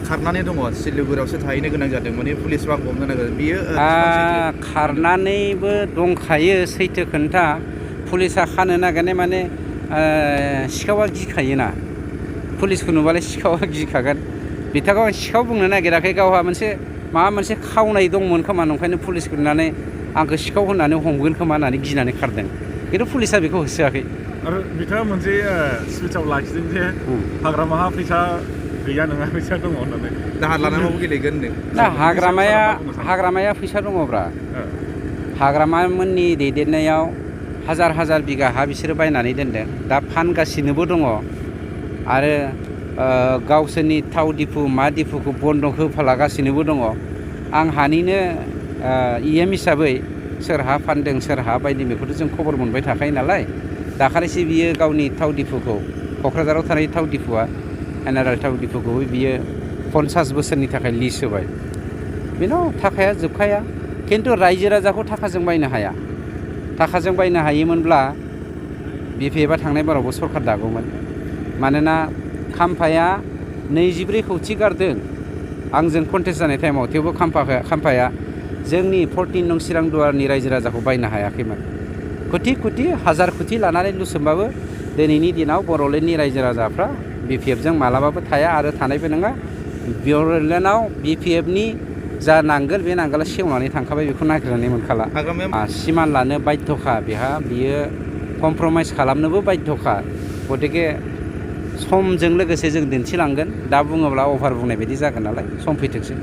खारनानै दङ सिलिगुरियावसो थाहैनो गोनां जादों माने पुलिस बांखौ हमनो नागिरदों बियो खारनानैबो दंखायो सैथो खोन्था पुलिसा खानो नागिरनाय माने सिखावा गिखायोना पुलिसखौ नुबालाय सिखावा गिखागोन बिथांखौ आं सिखाव बुंनो नागिराखै गावहा माबा मोनसे खावनाय दंमोन खोमा नंखायनो पुलिसखौ नुनानै आंखौ सिखाव होननानै हमगोन खोमा होननानै गिनानै खारदों खिन्थु पुलिसा बेखौ होसोआखै आरो बिथाङा मोनसे स्पिचआव लाखिदों जे हाग्रामाहा फैसा गैया नङा फैसा दङ होननानै दाहार लानानैबाबो गेलेगोन होनदों ना हाग्रामाया फैसा दङब्रा हाग्रामामोननि दैदेननायाव हाजार बिगा हा बिसोरो बायनानै दोनदों दा फानगासिनोबो दङ आरो गावसोरनि थाव दिफु मा दिफुखौ बन्द' होफालागासिनोबो दङ आं हानिनो इ.एम हिसाबै सोर हा फानदों सोर हा बायदों बेखौथ' जों खबर मोनबाय थाखायो नालाय दाखालिसो बियो गावनि थाव दिफुखौ क'क्राझाराव थानाय थाव दिफुआ जेनेरेल थाव दिफुखौबो बियो 50 बोसोरनि थाखाय लिज होबाय बेनाव थाखाया जोबखाया खिन्थु रायजो राजाखौ थाखाजों बायनो हाया थाखाजों बायनो हायोमोनब्ला बिपिएफआ थांनाय बारावबो सरखार दागौमोन मानोना खाम्फाया 24 कौटि गारदों आंजों कन्टेस्ट जानाय टाइमाव थेवबो खाम्फाया जोंनि 14 नं चिरां दुवारनि रायजो राजाखौ बायनो हायाखैमोन कोटि हाजार कोटि लानानै लुसोमबाबो दिनैनि दिनाव बर'लेण्डनि रायजो राजाफ्रा बिपिएफजों मालाबाबो थाया आरो थानायबो नङा बर'लेण्डआव बिपिएफनि जा नांगोल बे नांगोला सेवनानै थांखाबाय बेखौ नागिरनानै मोनखाला सिमान लानो बाध्यखा बियो कमप्रमाइस खालामनोबो बाध्यखा गतिके समजों लोगोसे जों दिन्थिलांगोन दा बुङोब्ला अभार बुंनाय बायदि जागोन नालाय सम फैथोंसै